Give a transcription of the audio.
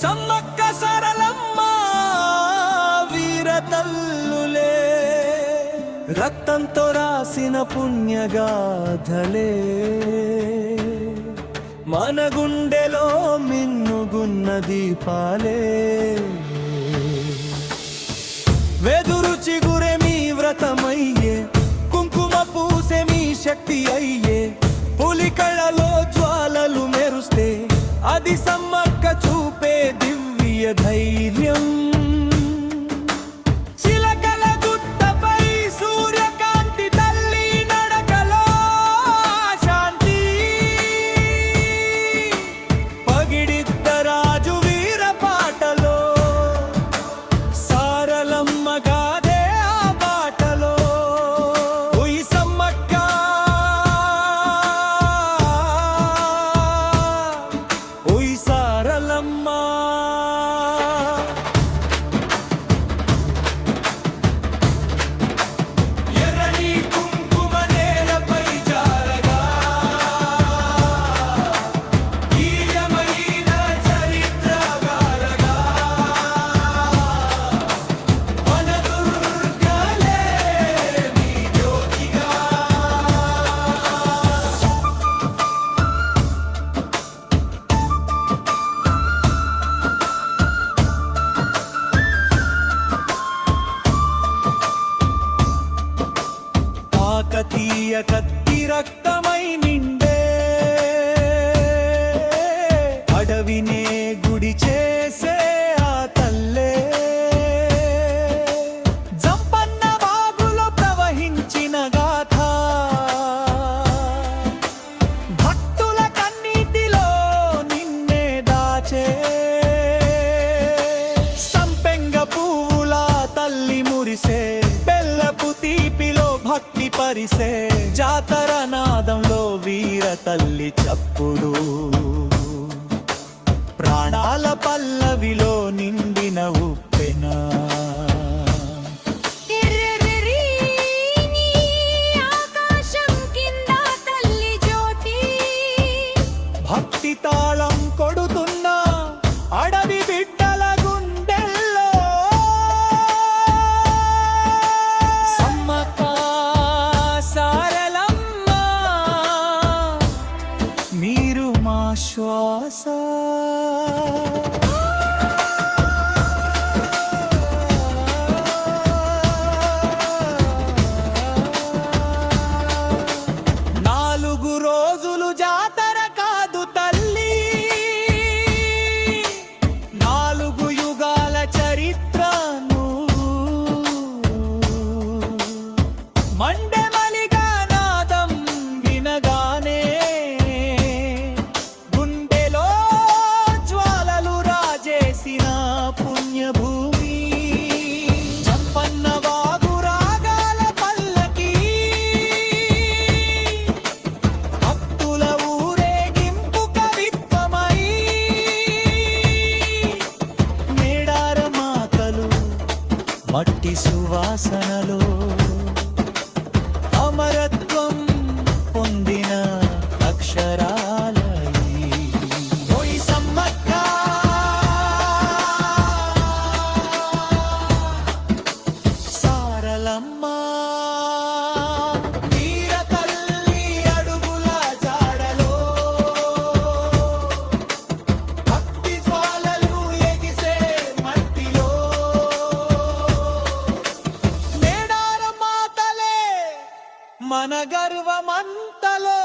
సమ్మక్క సరళమ్మ వీరతల్లులే, రక్తంతో రాసిన పుణ్యగాథలే, మన గుండెలో మిన్నుగున్న దీపాలే. వెదురు చిగురే మీ వ్రతమయ్యే, కుంకుమ పూసే మీ శక్తి అయ్యే, పులి కళలో జ్వాలలు మెరుస్తే అది సమ్మక్క చూపే దివ్య ధైర్యం. కాకతీయ కత్తి రక్తమై నిండే, అడవినే గుడి చేసే ఆ తల్లే, జంపన్న వాగులో ప్రవహించిన గాథ, భక్తుల కన్నీటిలో నిన్నే దాచే, సంపెంగ పువ్వుల తల్లి మురిసే, బెల్లపు తీపిలో భక్తి పరిసే, జాతర నాదంలో వీర తల్లి చప్పుడు, ప్రాణాల పల్లవిలో నిండిన ఉప్పెనా. భక్తి తాళం కొడుతున్న అడవి బిడ్డల గుండెల్లో, సమ్మక్క సారళమ్మ మీరు మా శ్వాస. నాలుగు రోజులు జాతర కాదు తల్లి, నాలుగు యుగాల చరిత్ర నువ్వు. మండెమలిగా నాదం వినగానే గుండెలో జ్వాలలు రాజేసిన పుణ్యభూమి, చంపన్న వాగు రాగాల పల్లకి, భక్తుల ఊరేగింపు కవిత్వమై, మేడార మాతలు మట్టి సువాసనలో అమరత్వం పొందిన అక్షరాలై. ఓయ్ సమ్మక్క సారళమ్మ వీర తల్లి అడుగుల జాడలో, భక్తి జ్వాలలు ఎగిసే మట్టిలో, మేడార మాతలే మన గర్వమంతలో.